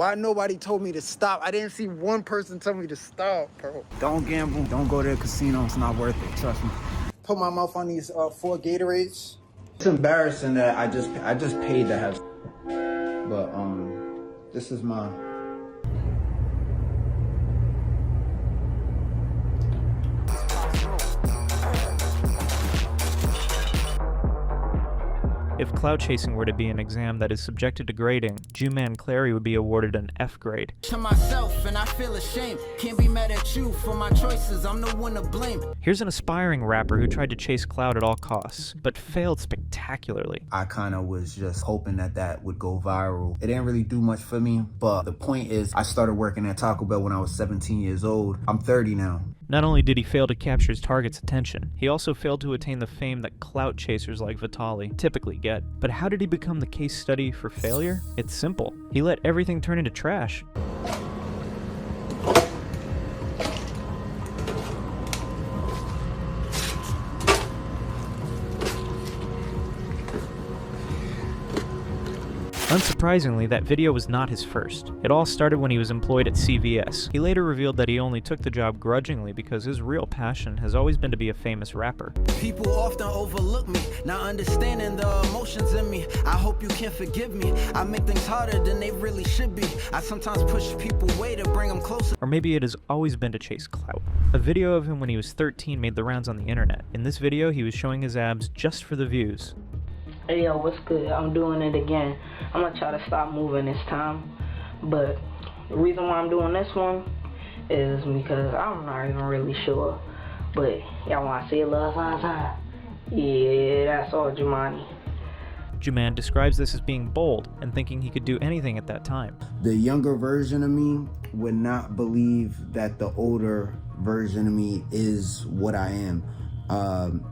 Why nobody told me to stop? I didn't see one person tell me to stop, bro. Don't gamble. Don't go to the casino. It's not worth it. Trust me. Put my mouth on these 4 Gatorades. It's embarrassing that I just paid to have, but this is my. If clout chasing were to be an exam that is subjected to grading, Jumanne Clary would be awarded an F grade. To myself, and I feel ashamed. Can't be mad at you for my choices. I'm the one to blame. Here's an aspiring rapper who tried to chase clout at all costs, but failed spectacularly. I kind of was just hoping that would go viral. It didn't really do much for me, but the point is, I started working at Taco Bell when I was 17 years old. I'm 30 now. Not only did he fail to capture his target's attention, he also failed to attain the fame that clout chasers like Vitali typically get. But how did he become the case study for failure? It's simple. He let everything turn into trash. Unsurprisingly, that video was not his first. It all started when he was employed at CVS. He later revealed that he only took the job grudgingly because his real passion has always been to be a famous rapper. People often overlook me, not understanding the emotions in me. I hope you can forgive me. I make things harder than they really should be. I sometimes push people away to bring them closer. Or maybe it has always been to chase clout. A video of him when he was 13 made the rounds on the internet. In this video, he was showing his abs just for the views. Hey yo, what's good? I'm doing it again. I'm gonna try to stop moving this time, but the reason why I'm doing this one is because I'm not even really sure, but y'all wanna see a little something? Yeah, that's all, Jumanne. Jumanne describes this as being bold and thinking he could do anything at that time. The younger version of me would not believe that the older version of me is what I am.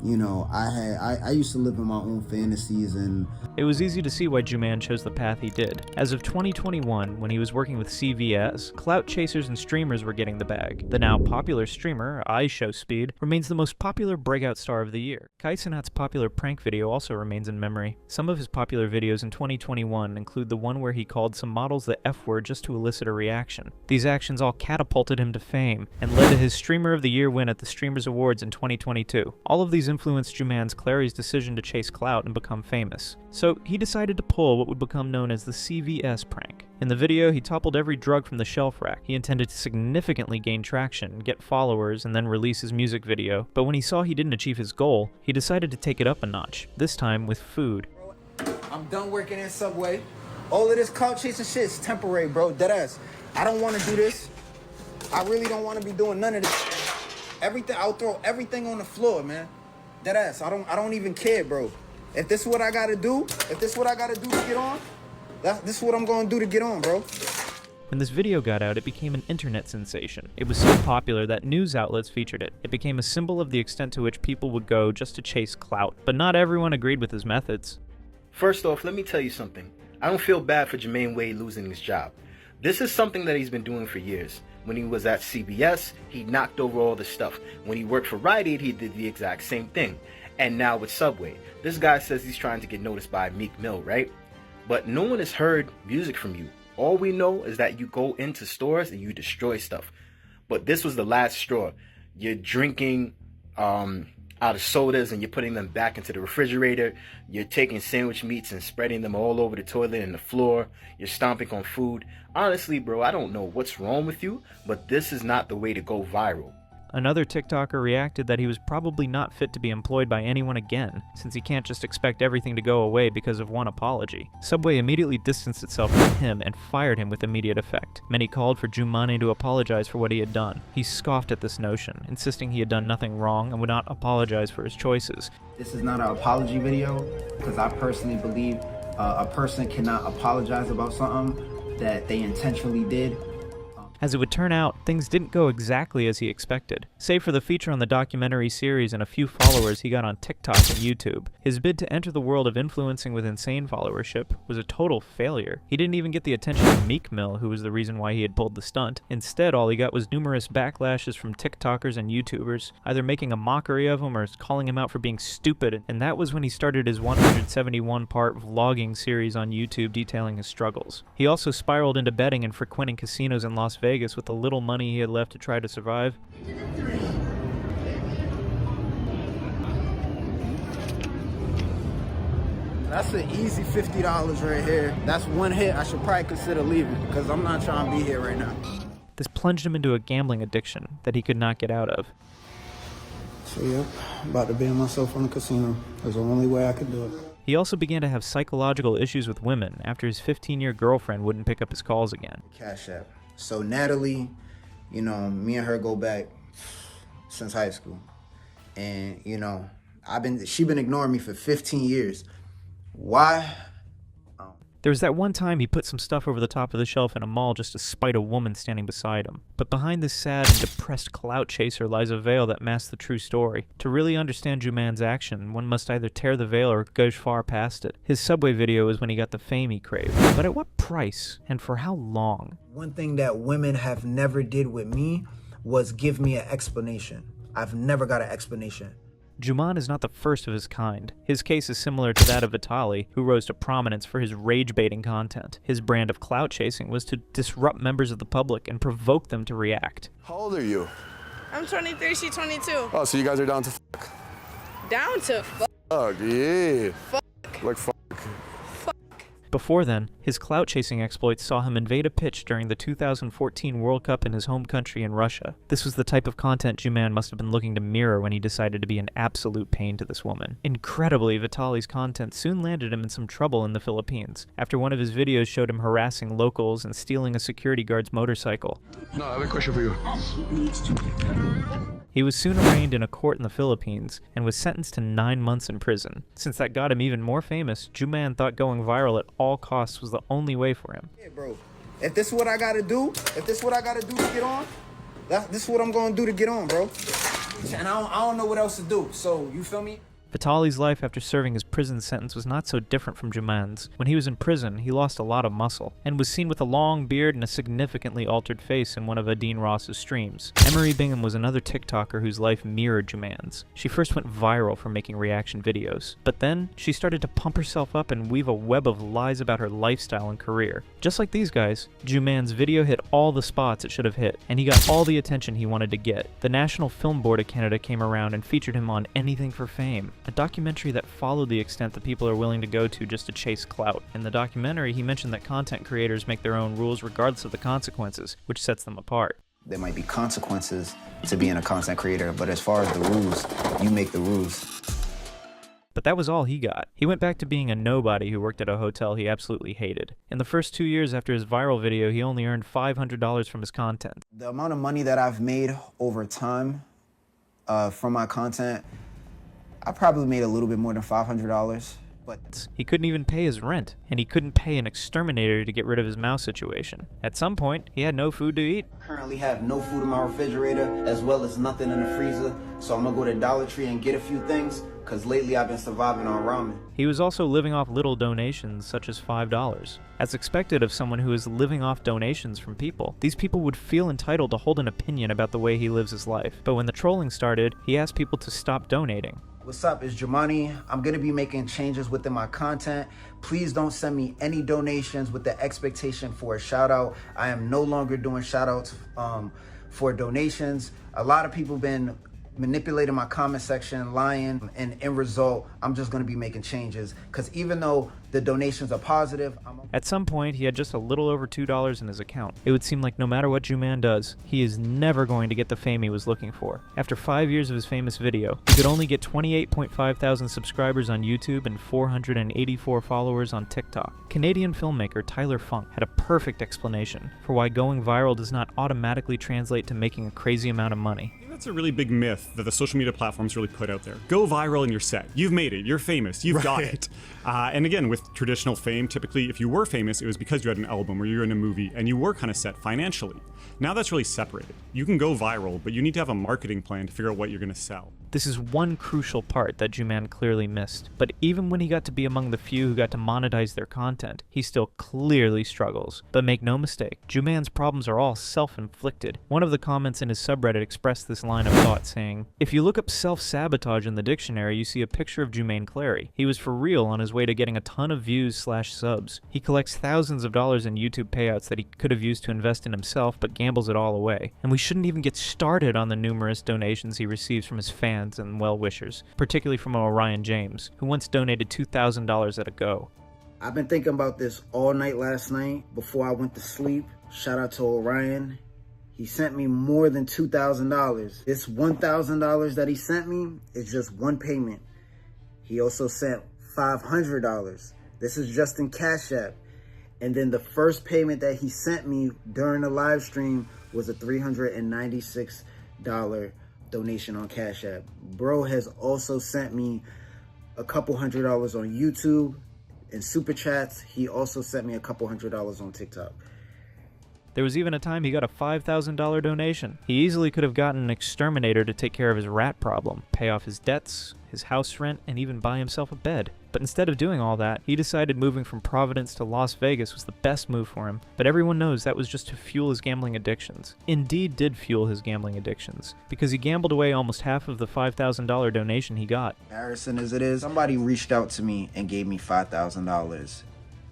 You know, I used to live in my own fantasies, and it was easy to see why Jumanne chose the path he did. As of 2021, when he was working with CVS, clout chasers and streamers were getting the bag. The now popular streamer, iShowSpeed, remains the most popular breakout star of the year. Kai Cenat's popular prank video also remains in memory. Some of his popular videos in 2021 include the one where he called some models the F word just to elicit a reaction. These actions all catapulted him to fame and led to his Streamer of the Year win at the Streamers Awards in 2022. All of these influenced Jumanne Clary's decision to chase clout and become famous. So he decided to pull what would become known as the CVS prank. In the video, he toppled every drug from the shelf rack. He intended to significantly gain traction, get followers, and then release his music video. But when he saw he didn't achieve his goal, he decided to take it up a notch, this time with food. I'm done working at Subway. All of this clout chasing shit is temporary, bro. Deadass. I don't want to do this. I really don't want to be doing none of this. Everything, I'll throw everything on the floor, man. Deadass. I don't even care, bro. If this is what I gotta do, to get on, this is what I'm gonna do to get on, bro. When this video got out, it became an internet sensation. It was so popular that news outlets featured it. It became a symbol of the extent to which people would go just to chase clout. But not everyone agreed with his methods. First off, let me tell you something. I don't feel bad for Jermaine Wade losing his job. This is something that he's been doing for years. When he was at CBS, he knocked over all the stuff. When he worked for Rite Aid, he did the exact same thing. And now with Subway, this guy says he's trying to get noticed by Meek Mill, right? But no one has heard music from you. All we know is that you go into stores and you destroy stuff. But this was the last straw. You're drinking out of sodas and you're putting them back into the refrigerator. You're taking sandwich meats and spreading them all over the toilet and the floor. You're stomping on food. Honestly, bro, I don't know what's wrong with you, but this is not the way to go viral. Another TikToker reacted that he was probably not fit to be employed by anyone again, since he can't just expect everything to go away because of one apology. Subway immediately distanced itself from him and fired him with immediate effect. Many called for Jumanne to apologize for what he had done. He scoffed at this notion, insisting he had done nothing wrong and would not apologize for his choices. This is not an apology video, because I personally believe a person cannot apologize about something that they intentionally did. As it would turn out, things didn't go exactly as he expected. Save for the feature on the documentary series and a few followers he got on TikTok and YouTube, his bid to enter the world of influencing with insane followership was a total failure. He didn't even get the attention of Meek Mill, who was the reason why he had pulled the stunt. Instead, all he got was numerous backlashes from TikTokers and YouTubers, either making a mockery of him or calling him out for being stupid, and that was when he started his 171-part vlogging series on YouTube detailing his struggles. He also spiraled into betting and frequenting casinos in Las Vegas with the little money he had left to try to survive. That's an easy $50 right here. That's one hit I should probably consider leaving because I'm not trying to be here right now. This plunged him into a gambling addiction that he could not get out of. So yep, I'm about to ban myself from the casino. That's the only way I could do it. He also began to have psychological issues with women after his 15-year girlfriend wouldn't pick up his calls again. Cash App. So Natalie, you know, me and her go back since high school. And, you know, she been ignoring me for 15 years. Why? There was that one time he put some stuff over the top of the shelf in a mall just to spite a woman standing beside him. But behind this sad and depressed clout chaser lies a veil that masks the true story. To really understand Jumanne's action, one must either tear the veil or go far past it. His Subway video was when he got the fame he craved. But at what price? And for how long? One thing that women have never did with me was give me an explanation. I've never got an explanation. Jumanne is not the first of his kind. His case is similar to that of Vitaly, who rose to prominence for his rage-baiting content. His brand of clout chasing was to disrupt members of the public and provoke them to react. How old are you? I'm 23, she's 22. Oh, so you guys are down to fuck? Down to fuck. Yeah. Fuck. Like fuck. Before then, his clout-chasing exploits saw him invade a pitch during the 2014 World Cup in his home country in Russia. This was the type of content Jumanne must have been looking to mirror when he decided to be an absolute pain to this woman. Incredibly, Vitaly's content soon landed him in some trouble in the Philippines, after one of his videos showed him harassing locals and stealing a security guard's motorcycle. No, I have a question for you. He was soon arraigned in a court in the Philippines and was sentenced to 9 months in prison. Since that got him even more famous, Jumanne thought going viral at all costs was the only way for him. Yeah, bro. If this is what I gotta do, to get on, this is what I'm gonna do to get on, bro. And I don't know what else to do. So, you feel me? Vitaly's life after serving his prison sentence was not so different from Jumanne's. When he was in prison, he lost a lot of muscle, and was seen with a long beard and a significantly altered face in one of Adine Ross's streams. Emery Bingham was another TikToker whose life mirrored Jumanne's. She first went viral for making reaction videos, but then she started to pump herself up and weave a web of lies about her lifestyle and career. Just like these guys, Jumanne's video hit all the spots it should have hit, and he got all the attention he wanted to get. The National Film Board of Canada came around and featured him on Anything for Fame, a documentary that followed the extent that people are willing to go to just to chase clout. In the documentary, he mentioned that content creators make their own rules regardless of the consequences, which sets them apart. There might be consequences to being a content creator, but as far as the rules, you make the rules. But that was all he got. He went back to being a nobody who worked at a hotel he absolutely hated. In the first 2 years after his viral video, he only earned $500 from his content. The amount of money that I've made over time from my content, I probably made a little bit more than $500, but he couldn't even pay his rent, and he couldn't pay an exterminator to get rid of his mouse situation. At some point, he had no food to eat. I currently have no food in my refrigerator, as well as nothing in the freezer, so I'm gonna go to Dollar Tree and get a few things, because lately I've been surviving on ramen. He was also living off little donations, such as $5. As expected of someone who is living off donations from people, these people would feel entitled to hold an opinion about the way he lives his life. But when the trolling started, he asked people to stop donating. What's up, it's Jumanne. I'm gonna be making changes within my content. Please don't send me any donations with the expectation for a shout out. I am no longer doing shout outs for donations. A lot of people been manipulating my comment section, lying, and in result, I'm just gonna be making changes. Cause even though the donations are positive, At some point, he had just a little over $2 in his account. It would seem like no matter what Jumanne does, he is never going to get the fame he was looking for. After 5 years of his famous video, he could only get 28.5 thousand subscribers on YouTube and 484 followers on TikTok. Canadian filmmaker Tyler Funk had a perfect explanation for why going viral does not automatically translate to making a crazy amount of money. That's a really big myth that the social media platforms really put out there. Go viral and you're set. You've made it. You're famous. You've got it. And again, with traditional fame, typically if you were famous, it was because you had an album or you were in a movie and you were kind of set financially. Now that's really separated. You can go viral, but you need to have a marketing plan to figure out what you're going to sell. This is one crucial part that Jumanne clearly missed. But even when he got to be among the few who got to monetize their content, he still clearly struggles. But make no mistake, Jumanne's problems are all self-inflicted. One of the comments in his subreddit expressed this line of thought, saying, "If you look up self-sabotage in the dictionary, you see a picture of Jumanne Clary. He was for real on his way to getting a ton of views/subs. He collects thousands of dollars in YouTube payouts that he could have used to invest in himself, but gambles it all away. And we shouldn't even get started on the numerous donations he receives from his fans and well-wishers, particularly from Orion James, who once donated $2,000 at a go." I've been thinking about this all night last night before I went to sleep. Shout out to Orion. He sent me more than $2,000. This $1,000 that he sent me is just one payment. He also sent $500. This is just in Cash App. And then the first payment that he sent me during the live stream was a $396 donation on Cash App. Bro has also sent me a couple $100s on YouTube and Super Chats. He also sent me a couple $100s on TikTok. There was even a time he got a $5,000 donation. He easily could have gotten an exterminator to take care of his rat problem, pay off his debts, his house rent, and even buy himself a bed. But instead of doing all that, he decided moving from Providence to Las Vegas was the best move for him. But everyone knows that was just to fuel his gambling addictions. Indeed did fuel his gambling addictions, because he gambled away almost half of the $5,000 donation he got. Embarrassing as it is, somebody reached out to me and gave me $5,000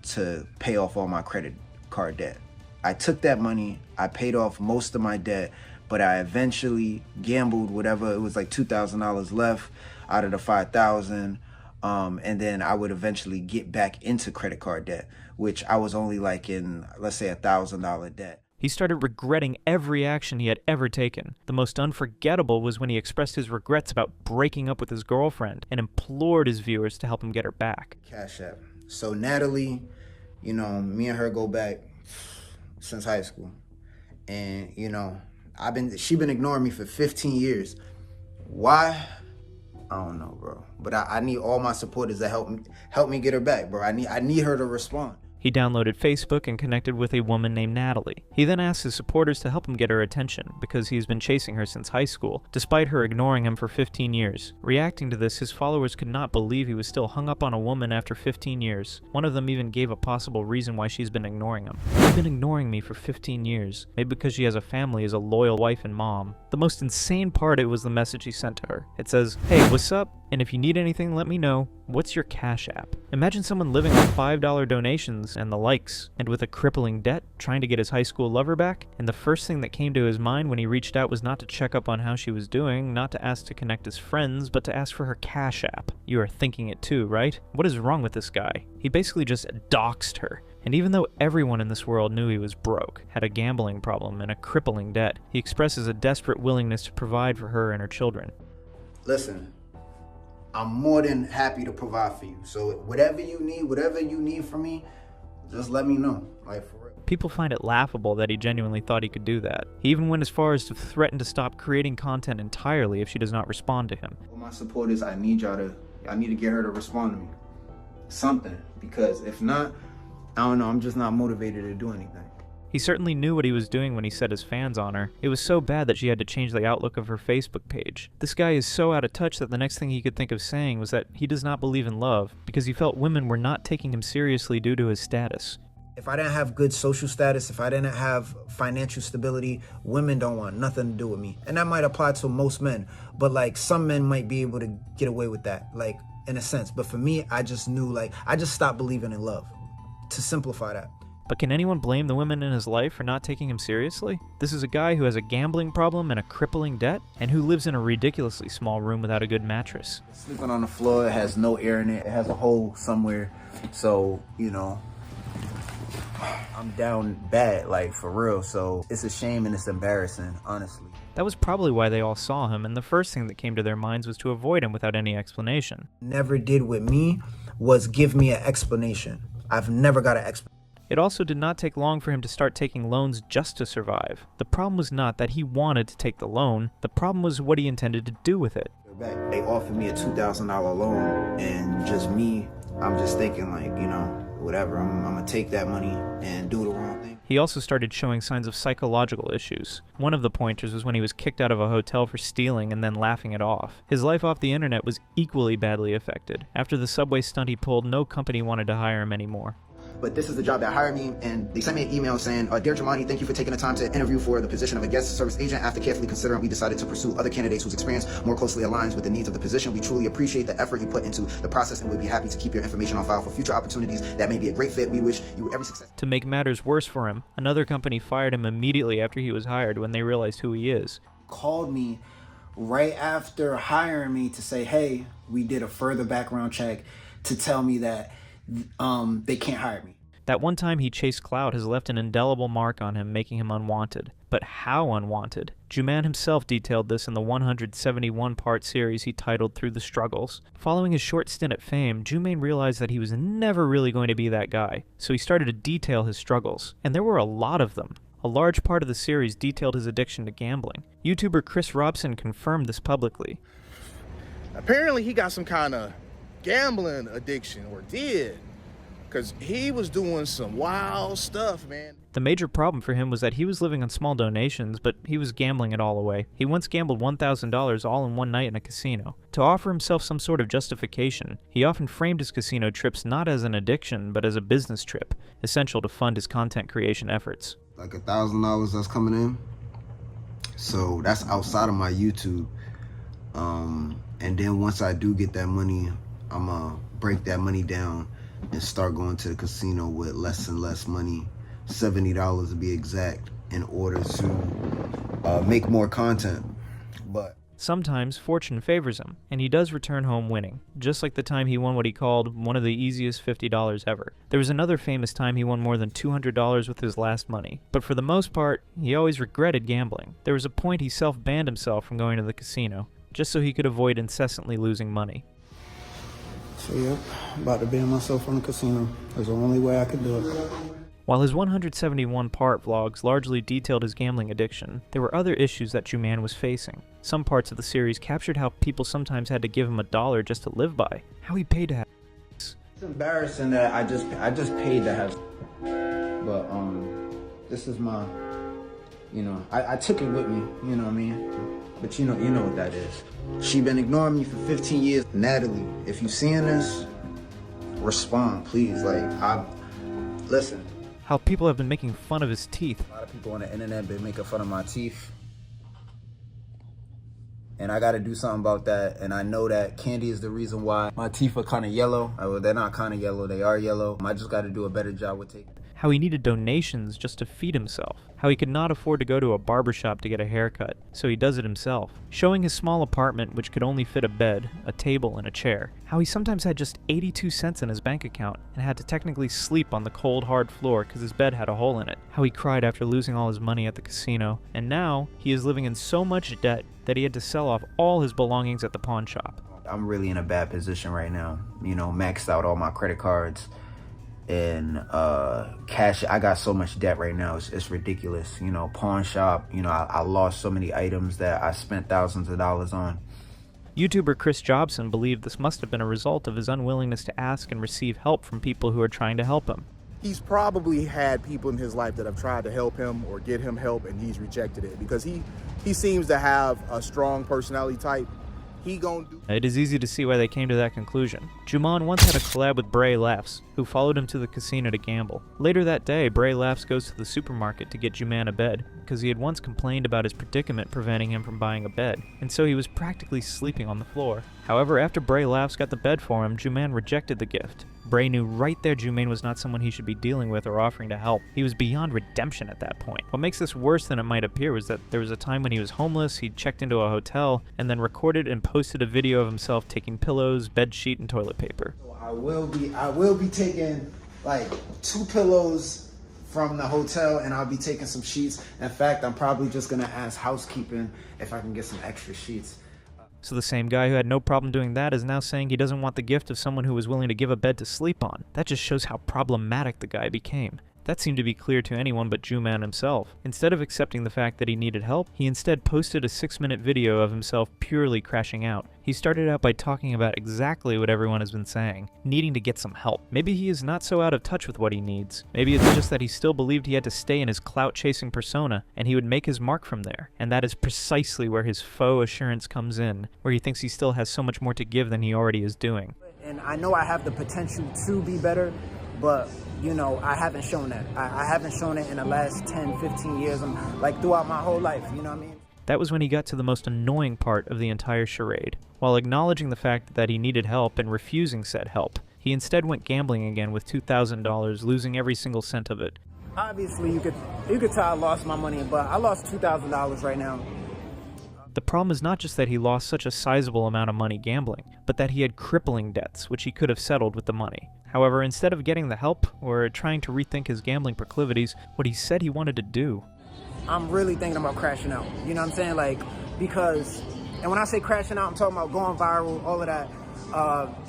to pay off all my credit card debt. I took that money, I paid off most of my debt, but I eventually gambled whatever, it was like $2,000 left out of the $5,000. And then I would eventually get back into credit card debt, which I was only like in, let's say, $1,000 debt. He started regretting every action he had ever taken. The most unforgettable was when he expressed his regrets about breaking up with his girlfriend and implored his viewers to help him get her back. Cash App. So Natalie, you know, me and her go back since high school. And, you know, she been ignoring me for 15 years. Why? I don't know, bro. But I need all my supporters to help me get her back, bro. I need her to respond. He downloaded Facebook and connected with a woman named Natalie. He then asked his supporters to help him get her attention, because he's been chasing her since high school, despite her ignoring him for 15 years. Reacting to this, his followers could not believe he was still hung up on a woman after 15 years. One of them even gave a possible reason why she's been ignoring him. "She's been ignoring me for 15 years, maybe because she has a family as a loyal wife and mom." The most insane part, it was the message he sent to her. It says, "Hey, what's up? And if you need anything, let me know. What's your Cash App?" Imagine someone living on $5 donations and the likes, and with a crippling debt, trying to get his high school lover back, and the first thing that came to his mind when he reached out was not to check up on how she was doing, not to ask to connect as friends, but to ask for her Cash App. You are thinking it too, right? What is wrong with this guy? He basically just doxed her. And even though everyone in this world knew he was broke, had a gambling problem, and a crippling debt, he expresses a desperate willingness to provide for her and her children. Listen, I'm more than happy to provide for you. So whatever you need from me, just let me know. Like, for real. People find it laughable that he genuinely thought he could do that. He even went as far as to threaten to stop creating content entirely if she does not respond to him. All my supporters, I need to get her to respond to me. Something. Because if not, I don't know, I'm just not motivated to do anything. He certainly knew what he was doing when he set his fans on her. It was so bad that she had to change the outlook of her Facebook page. This guy is so out of touch that the next thing he could think of saying was that he does not believe in love, because he felt women were not taking him seriously due to his status. If I didn't have good social status, if I didn't have financial stability, women don't want nothing to do with me. And that might apply to most men, but like some men might be able to get away with that, like in a sense. But for me, I just knew, like, I just stopped believing in love, to simplify that. But can anyone blame the women in his life for not taking him seriously? This is a guy who has a gambling problem and a crippling debt, and who lives in a ridiculously small room without a good mattress. Sleeping on the floor, it has no air in it, it has a hole somewhere, so, you know, I'm down bad, like, for real, so it's a shame and it's embarrassing, honestly. That was probably why they all saw him, and the first thing that came to their minds was to avoid him without any explanation. Never did with me was give me an explanation. I've never got an explanation. It also did not take long for him to start taking loans just to survive. The problem was not that he wanted to take the loan, the problem was what he intended to do with it. They offered me a $2,000 loan, and just me I'm just thinking like, you know, whatever, I'm gonna take that money and do the wrong thing. He also started showing signs of psychological issues. One of the pointers was when he was kicked out of a hotel for stealing and then laughing it off. His life off the internet was equally badly affected. After the Subway stunt he pulled, no company wanted to hire him anymore. But this is the job that hired me, and they sent me an email saying, Dear Jumanne, thank you for taking the time to interview for the position of a guest service agent. After carefully considering, we decided to pursue other candidates whose experience more closely aligns with the needs of the position. We truly appreciate the effort you put into the process and would be happy to keep your information on file for future opportunities that may be a great fit. We wish you every success. To make matters worse for him, another company fired him immediately after he was hired when they realized who he is. Called me right after hiring me to say, hey, we did a further background check to tell me that they can't hire me. That one time he chased Clout has left an indelible mark on him, making him unwanted. But how unwanted? Jumanne himself detailed this in the 171-part series he titled Through the Struggles. Following his short stint at Fame, Jumanne realized that he was never really going to be that guy, so he started to detail his struggles. And there were a lot of them. A large part of the series detailed his addiction to gambling. YouTuber Chris Robson confirmed this publicly. Apparently he got some kind of gambling addiction, or did. Because he was doing some wild stuff, man. The major problem for him was that he was living on small donations, but he was gambling it all away. He once gambled $1,000 all in one night in a casino. To offer himself some sort of justification, he often framed his casino trips not as an addiction, but as a business trip, essential to fund his content creation efforts. Like $1,000 that's coming in. So that's outside of my YouTube. And then once I do get that money, I'm gonna break that money down and start going to the casino with less and less money, $70 to be exact, in order to make more content. But sometimes fortune favors him, and he does return home winning, just like the time he won what he called one of the easiest $50 ever. There was another famous time he won more than $200 with his last money, but for the most part, he always regretted gambling. There was a point he self-banned himself from going to the casino, just so he could avoid incessantly losing money. So yep, about to ban myself from the casino. That's the only way I could do it. While his 171-part vlogs largely detailed his gambling addiction, there were other issues that Jumanne was facing. Some parts of the series captured how people sometimes had to give him $1 just to live by, how he paid to have sex. It's embarrassing that I just paid to have, but this is my, you know, I took it with me, you know what I mean? But you know what that is. She been ignoring me for 15 years. Natalie, if you seeing this, respond, please. Like, listen. How people have been making fun of his teeth. A lot of people on the internet been making fun of my teeth. And I gotta do something about that. And I know that candy is the reason why my teeth are kind of yellow. Well, they're not kind of yellow, they are yellow. I just gotta do a better job with taking. How he needed donations just to feed himself. How he could not afford to go to a barbershop to get a haircut, so he does it himself. Showing his small apartment, which could only fit a bed, a table, and a chair. How he sometimes had just 82 cents in his bank account and had to technically sleep on the cold, hard floor because his bed had a hole in it. How he cried after losing all his money at the casino. And now, he is living in so much debt that he had to sell off all his belongings at the pawn shop. I'm really in a bad position right now. You know, maxed out all my credit cards. And cash, I got so much debt right now, it's ridiculous. You know, pawn shop, you know, I lost so many items that I spent thousands of dollars on. YouTuber Chris Jobson believed this must have been a result of his unwillingness to ask and receive help from people who are trying to help him. He's probably had people in his life that have tried to help him or get him help, and he's rejected it because he seems to have a strong personality type. It is easy to see why they came to that conclusion. Jumanne once had a collab with Bray Laughs, who followed him to the casino to gamble. Later that day, Bray Laughs goes to the supermarket to get Jumanne a bed, because he had once complained about his predicament preventing him from buying a bed, and so he was practically sleeping on the floor. However, after Bray Laughs got the bed for him, Jumanne rejected the gift. Bray knew right there Jumanne was not someone he should be dealing with or offering to help. He was beyond redemption at that point. What makes this worse than it might appear was that there was a time when he was homeless, he checked into a hotel, and then recorded and posted a video of himself taking pillows, bed sheet, and toilet paper. I will be taking like 2 pillows from the hotel, and I'll be taking some sheets. In fact, I'm probably just gonna ask housekeeping if I can get some extra sheets. So the same guy who had no problem doing that is now saying he doesn't want the gift of someone who was willing to give a bed to sleep on. That just shows how problematic the guy became. That seemed to be clear to anyone but Jumanne himself. Instead of accepting the fact that he needed help, he instead posted a 6-minute video of himself purely crashing out. He started out by talking about exactly what everyone has been saying, needing to get some help. Maybe he is not so out of touch with what he needs. Maybe it's just that he still believed he had to stay in his clout-chasing persona, and he would make his mark from there. And that is precisely where his faux assurance comes in, where he thinks he still has so much more to give than he already is doing. And I know I have the potential to be better, but you know, I haven't shown that. I haven't shown it in the last 10, 15 years, like throughout my whole life, you know what I mean? That was when he got to the most annoying part of the entire charade. While acknowledging the fact that he needed help and refusing said help, he instead went gambling again with $2,000, losing every single cent of it. Obviously, you could tell I lost my money, but I lost $2,000 right now. The problem is not just that he lost such a sizable amount of money gambling, but that he had crippling debts, which he could have settled with the money. However, instead of getting the help or trying to rethink his gambling proclivities, what he said he wanted to do. I'm really thinking about crashing out. You know what I'm saying? Like, because, and when I say crashing out, I'm talking about going viral, all of that,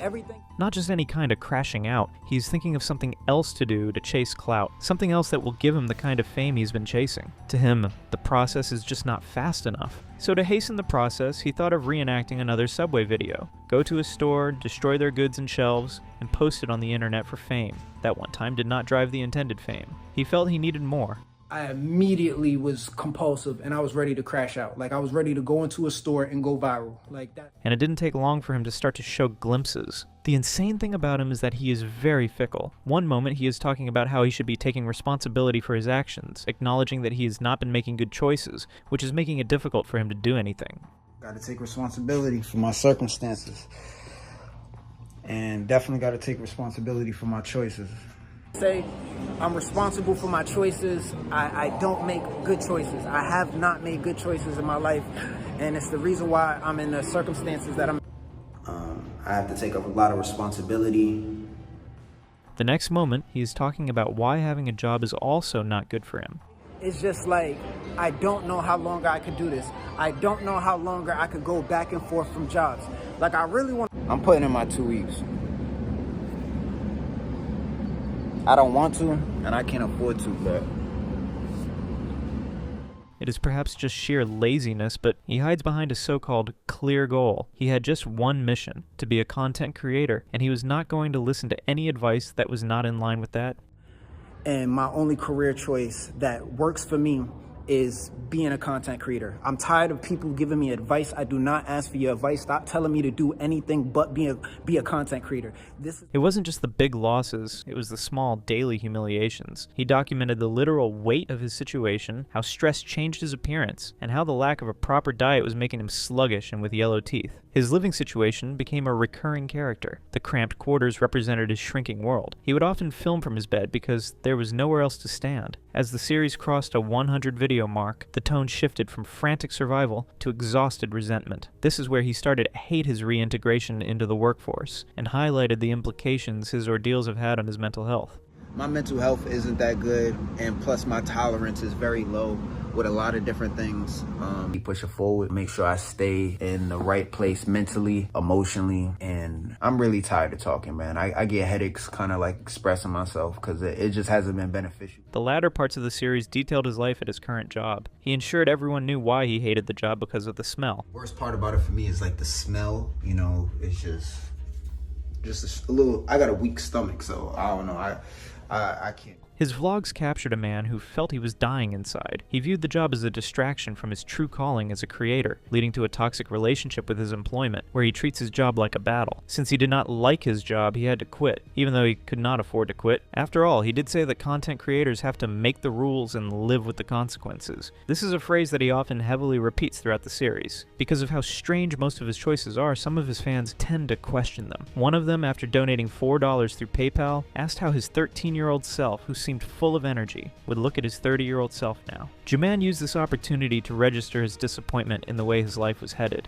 everything. Not just any kind of crashing out, he's thinking of something else to do to chase clout, something else that will give him the kind of fame he's been chasing. To him, the process is just not fast enough. So to hasten the process, he thought of reenacting another Subway video. Go to a store, destroy their goods and shelves, and post it on the internet for fame. That one time did not drive the intended fame. He felt he needed more. I immediately was compulsive and I was ready to crash out. Like, I was ready to go into a store and go viral like that. And it didn't take long for him to start to show glimpses. The insane thing about him is that he is very fickle. One moment he is talking about how he should be taking responsibility for his actions, acknowledging that he has not been making good choices, which is making it difficult for him to do anything. Gotta take responsibility for my circumstances. And definitely gotta take responsibility for my choices. Say I'm responsible for my choices. I don't make good choices. I have not made good choices in my life, and it's the reason why I'm in the circumstances that I'm. I have to take up a lot of responsibility. The next moment, he is talking about why having a job is also not good for him. It's just like, I don't know how long I could do this. I don't know how longer I could go back and forth from jobs. Like, I really want. I'm putting in my 2 weeks. I don't want to, and I can't afford to, but... It is perhaps just sheer laziness, but he hides behind a so-called clear goal. He had just one mission, to be a content creator, and he was not going to listen to any advice that was not in line with that. And my only career choice that works for me is being a content creator. I'm tired of people giving me advice. I do not ask for your advice. Stop telling me to do anything but be a content creator. It wasn't just the big losses, it was the small daily humiliations. He documented the literal weight of his situation, how stress changed his appearance, and how the lack of a proper diet was making him sluggish and with yellow teeth. His living situation became a recurring character. The cramped quarters represented his shrinking world. He would often film from his bed because there was nowhere else to stand. As the series crossed a 100 video mark, the tone shifted from frantic survival to exhausted resentment. This is where he started to hate his reintegration into the workforce, and highlighted the implications his ordeals have had on his mental health. My mental health isn't that good, and plus my tolerance is very low with a lot of different things. Keep pushing forward, make sure I stay in the right place mentally, emotionally, and I'm really tired of talking, man. I get headaches kind of like expressing myself because it just hasn't been beneficial. The latter parts of the series detailed his life at his current job. He ensured everyone knew why he hated the job because of the smell. Worst part about it for me is like the smell, you know, it's just a little, I got a weak stomach, so I don't know, I can't. His vlogs captured a man who felt he was dying inside. He viewed the job as a distraction from his true calling as a creator, leading to a toxic relationship with his employment, where he treats his job like a battle. Since he did not like his job, he had to quit, even though he could not afford to quit. After all, he did say that content creators have to make the rules and live with the consequences. This is a phrase that he often heavily repeats throughout the series. Because of how strange most of his choices are, some of his fans tend to question them. One of them, after donating $4 through PayPal, asked how his 13-year-old self, who seemed full of energy, would look at his 30-year-old self now. Jumanne used this opportunity to register his disappointment in the way his life was headed.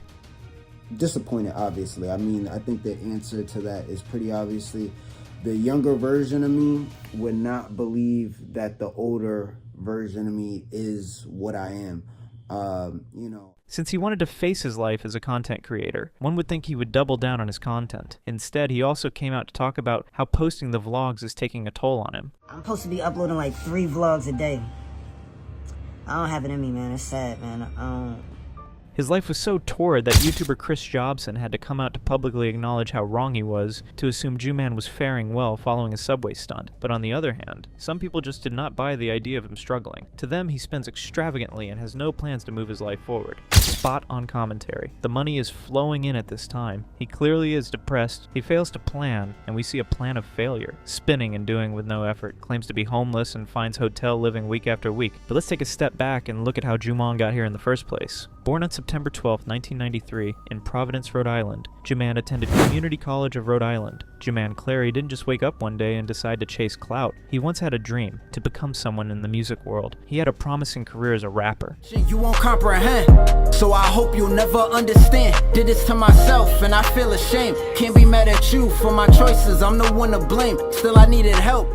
Disappointed, obviously. I mean, I think the answer to that is pretty obviously. The younger version of me would not believe that the older version of me is what I am. You know. Since he wanted to face his life as a content creator, one would think he would double down on his content. Instead, he also came out to talk about how posting the vlogs is taking a toll on him. I'm supposed to be uploading like 3 vlogs a day. I don't have it in me, man. It's sad, man. His life was so torrid that YouTuber Chris Jobson had to come out to publicly acknowledge how wrong he was to assume Jumanne was faring well following a Subway stunt. But on the other hand, some people just did not buy the idea of him struggling. To them, he spends extravagantly and has no plans to move his life forward. Spot on commentary. The money is flowing in at this time. He clearly is depressed, he fails to plan, and we see a plan of failure. Spinning and doing with no effort, claims to be homeless and finds hotel living week after week. But let's take a step back and look at how Jumanne got here in the first place. Born on September 12, 1993, in Providence, Rhode Island, Jumanne attended Community College of Rhode Island. Jumanne Clary didn't just wake up one day and decide to chase clout. He once had a dream, to become someone in the music world. He had a promising career as a rapper. You won't comprehend, so I hope you'll never understand. Did this to myself and I feel ashamed. Can't be mad at you for my choices, I'm no one to blame. Still I needed help.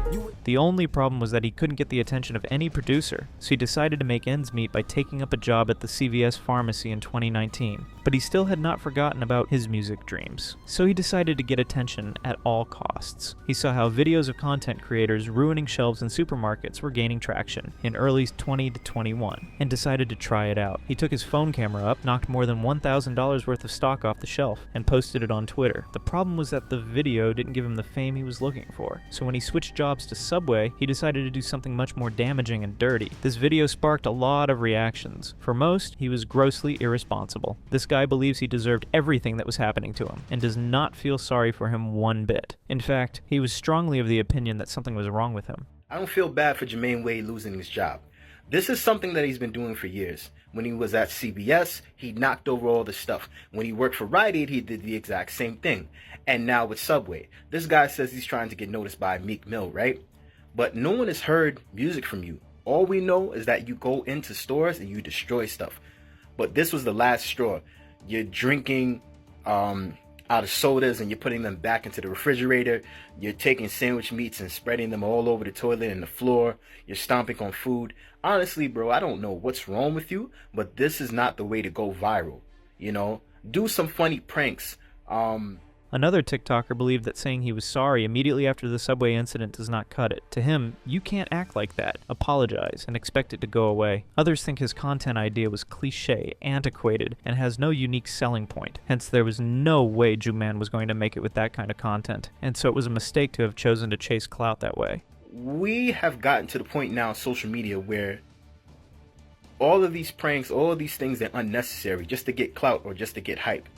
The only problem was that he couldn't get the attention of any producer, so he decided to make ends meet by taking up a job at the CVS pharmacy in 2019. But he still had not forgotten about his music dreams. So he decided to get attention at all costs. He saw how videos of content creators ruining shelves in supermarkets were gaining traction in early 2021, and decided to try it out. He took his phone camera up, knocked more than $1,000 worth of stock off the shelf, and posted it on Twitter. The problem was that the video didn't give him the fame he was looking for, so when he switched jobs to Subway, he decided to do something much more damaging and dirty. This video sparked a lot of reactions. For most, he was grossly irresponsible. This guy believes he deserved everything that was happening to him, and does not feel sorry for him one bit. In fact, he was strongly of the opinion that something was wrong with him. I don't feel bad for Jumanne Wade losing his job. This is something that he's been doing for years. When he was at CVS, he knocked over all the stuff. When he worked for Rite Aid, he did the exact same thing. And now with Subway. This guy says he's trying to get noticed by Meek Mill, right? But no one has heard music from you. All we know is that you go into stores and you destroy stuff. But this was the last straw. You're drinking out of sodas and you're putting them back into the refrigerator. You're taking sandwich meats and spreading them all over the toilet and the floor. You're stomping on food. Honestly, bro, I don't know what's wrong with you, but this is not the way to go viral. You know, do some funny pranks. Another TikToker believed that saying he was sorry immediately after the Subway incident does not cut it. To him, you can't act like that, apologize, and expect it to go away. Others think his content idea was cliché, antiquated, and has no unique selling point. Hence, there was no way Jumanne was going to make it with that kind of content, and so it was a mistake to have chosen to chase clout that way. We have gotten to the point now on social media where all of these pranks, all of these things are unnecessary just to get clout or just to get hype.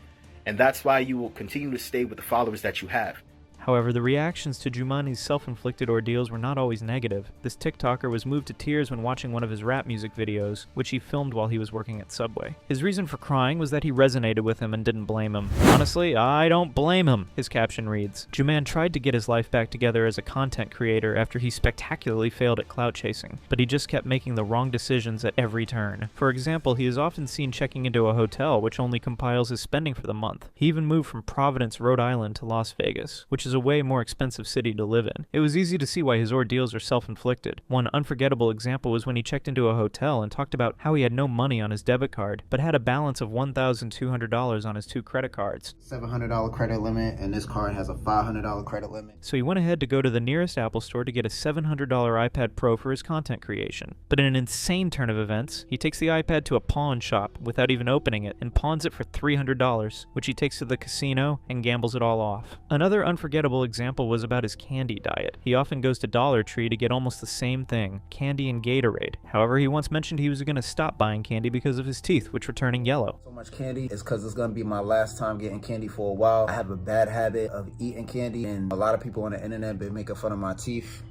And that's why you will continue to stay with the followers that you have. However, the reactions to Jumanne's self-inflicted ordeals were not always negative. This TikToker was moved to tears when watching one of his rap music videos, which he filmed while he was working at Subway. His reason for crying was that he resonated with him and didn't blame him. Honestly, I don't blame him, his caption reads. Jumanne tried to get his life back together as a content creator after he spectacularly failed at clout chasing, but he just kept making the wrong decisions at every turn. For example, he is often seen checking into a hotel which only compiles his spending for the month. He even moved from Providence, Rhode Island to Las Vegas, which is a way more expensive city to live in. It was easy to see why his ordeals are self-inflicted. One unforgettable example was when he checked into a hotel and talked about how he had no money on his debit card, but had a balance of $1,200 on his 2 credit cards. $700 credit limit, and this card has a $500 credit limit. So he went ahead to go to the nearest Apple store to get a $700 iPad Pro for his content creation. But in an insane turn of events, he takes the iPad to a pawn shop without even opening it and pawns it for $300, which he takes to the casino and gambles it all off. Another unforgettable example was about his candy diet. He often goes to Dollar Tree to get almost the same thing, candy and Gatorade. However, he once mentioned he was going to stop buying candy because of his teeth, which were turning yellow. So much candy is because it's going to be my last time getting candy for a while. I have a bad habit of eating candy, and a lot of people on the internet been making fun of my teeth.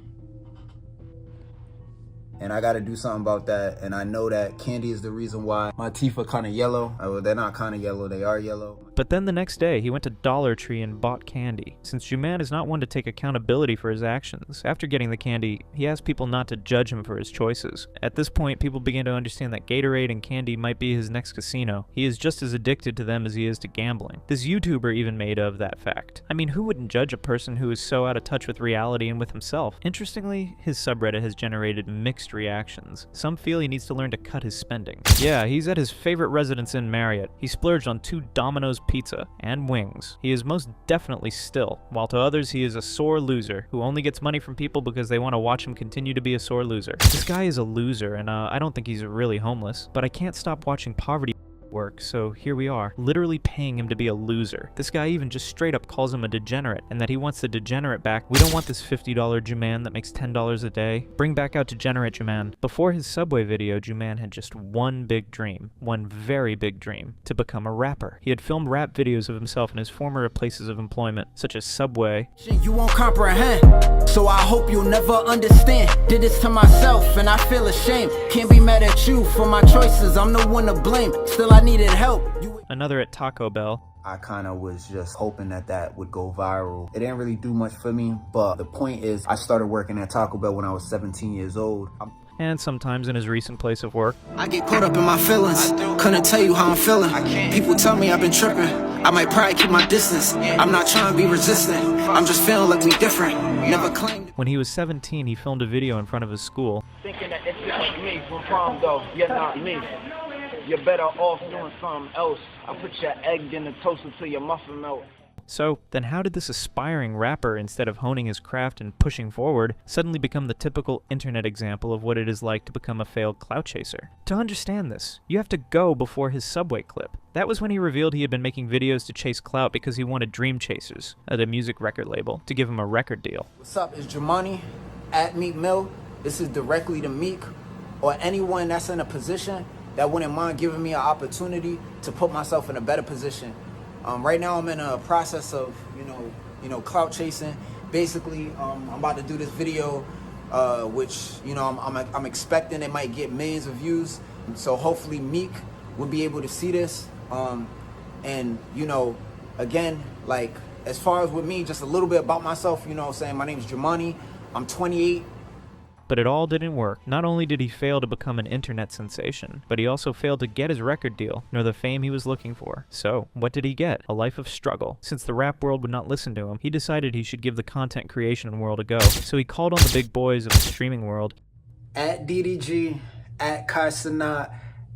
And I got to do something about that. And I know that candy is the reason why my teeth are kind of yellow. Well, they're not kind of yellow, they are yellow. But then the next day, he went to Dollar Tree and bought candy. Since Jumanne is not one to take accountability for his actions, after getting the candy, he asked people not to judge him for his choices. At this point, people began to understand that Gatorade and candy might be his next casino. He is just as addicted to them as he is to gambling. This YouTuber even made of that fact. I mean, who wouldn't judge a person who is so out of touch with reality and with himself? Interestingly, his subreddit has generated mixed mixed reactions. Some feel he needs to learn to cut his spending. Yeah, he's at his favorite residence in Marriott. He splurged on 2 Domino's pizza and wings. He is most definitely still, while to others he is a sore loser who only gets money from people because they want to watch him continue to be a sore loser. This guy is a loser, and I don't think he's really homeless, but I can't stop watching poverty work, so here we are, literally paying him to be a loser. This guy even just straight up calls him a degenerate, and that he wants the degenerate back. We don't want this $50 Jumanne that makes $10 a day. Bring back out degenerate Jumanne. Before his Subway video, Jumanne had just one big dream, one very big dream, to become a rapper. He had filmed rap videos of himself in his former places of employment, such as Subway. You won't comprehend, so I hope you'll never understand. Did this to myself and I feel ashamed. Can't be mad at you for my choices, I'm the one to blame. Still I needed help. Another at Taco Bell. I kind of was just hoping that that would go viral. It didn't really do much for me, but the point is I started working at Taco Bell when I was 17 years old. And sometimes in his recent place of work. I get caught up in my feelings, couldn't tell you how I'm feeling. People tell me I've been tripping, I might probably keep my distance. I'm not trying to be resistant, I'm just feeling like we different. Never claimed. When he was 17, he filmed a video in front of his school. Thinking that it's just me from prom though, you're not me. You're better off doing something else. I put your egg in the toaster till your muffin melt. So, then how did this aspiring rapper, instead of honing his craft and pushing forward, suddenly become the typical internet example of what it is like to become a failed clout chaser? To understand this, you have to go before his Subway clip. That was when he revealed he had been making videos to chase clout because he wanted Dream Chasers, at a music record label, to give him a record deal. What's up, it's Jumanne at Meek Mill. This is directly to Meek or anyone that's in a position that wouldn't mind giving me an opportunity to put myself in a better position. Right now I'm in a process of, you know, clout chasing. Basically, I'm about to do this video, which, you know, I'm expecting it might get millions of views. So hopefully Meek will be able to see this. And, you know, again, like, as far as with me, just a little bit about myself, you know what I'm saying? My name is Jumanne. I'm 28. But it all didn't work. Not only did he fail to become an internet sensation, but he also failed to get his record deal, nor the fame he was looking for. So, what did he get? A life of struggle. Since the rap world would not listen to him, he decided he should give the content creation world a go. So he called on the big boys of the streaming world. At DDG, at Kai Cenat,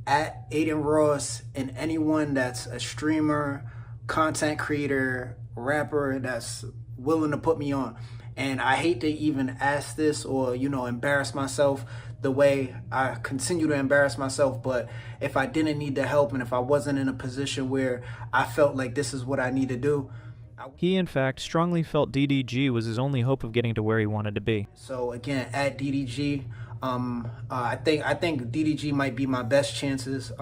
at Aiden Ross, and anyone that's a streamer, content creator, rapper that's willing to put me on. And I hate to even ask this or, you know, embarrass myself the way I continue to embarrass myself. But if I didn't need the help and if I wasn't in a position where I felt like this is what I need to do. He, in fact, strongly felt DDG was his only hope of getting to where he wanted to be. So, again, at DDG, I think DDG might be my best chances.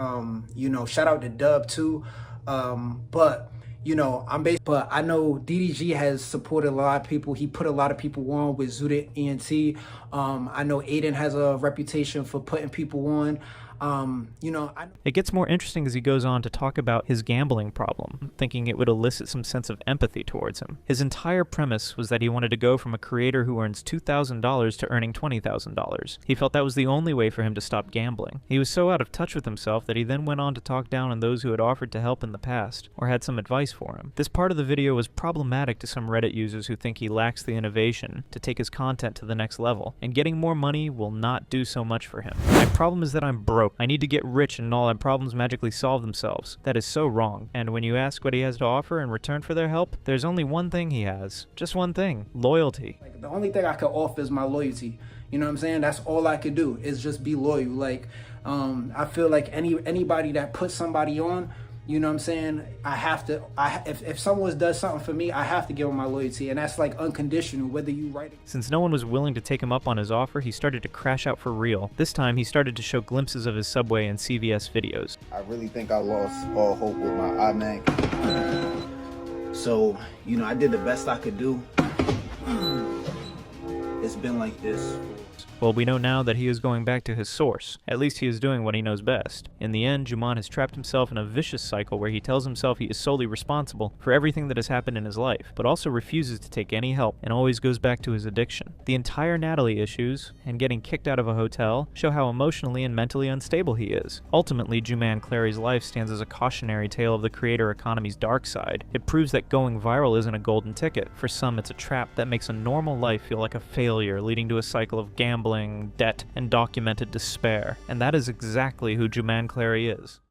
You know, shout out to Dub, too. But... you know, but I know DDG has supported a lot of people. He put a lot of people on with Zooted ENT. I know Aiden has a reputation for putting people on. You know, it gets more interesting as he goes on to talk about his gambling problem, thinking it would elicit some sense of empathy towards him. His entire premise was that he wanted to go from a creator who earns $2,000 to earning $20,000. He felt that was the only way for him to stop gambling. He was so out of touch with himself that he then went on to talk down on those who had offered to help in the past, or had some advice for him. This part of the video was problematic to some Reddit users who think he lacks the innovation to take his content to the next level, and getting more money will not do so much for him. My problem is that I'm broke. I need to get rich and all my problems magically solve themselves. That is so wrong. And when you ask what he has to offer in return for their help, there's only one thing he has. Just one thing. Loyalty. Like, the only thing I could offer is my loyalty. You know what I'm saying? That's all I could do is just be loyal. Like, I feel like anybody that puts somebody on, you know what I'm saying? If someone does something for me, I have to give them my loyalty, and that's like unconditional, whether you write it. Since no one was willing to take him up on his offer, he started to crash out for real. This time, he started to show glimpses of his Subway and CVS videos. I really think I lost all hope with my iMac. So, you know, I did the best I could do. It's been like this. Well, we know now that he is going back to his source. At least he is doing what he knows best. In the end, Jumanne has trapped himself in a vicious cycle where he tells himself he is solely responsible for everything that has happened in his life, but also refuses to take any help and always goes back to his addiction. The entire Natalie issues, and getting kicked out of a hotel, show how emotionally and mentally unstable he is. Ultimately, Jumanne Clary's life stands as a cautionary tale of the creator economy's dark side. It proves that going viral isn't a golden ticket. For some, it's a trap that makes a normal life feel like a failure, leading to a cycle of gambling, gambling, debt, and documented despair, and that is exactly who Jumanne Clary is.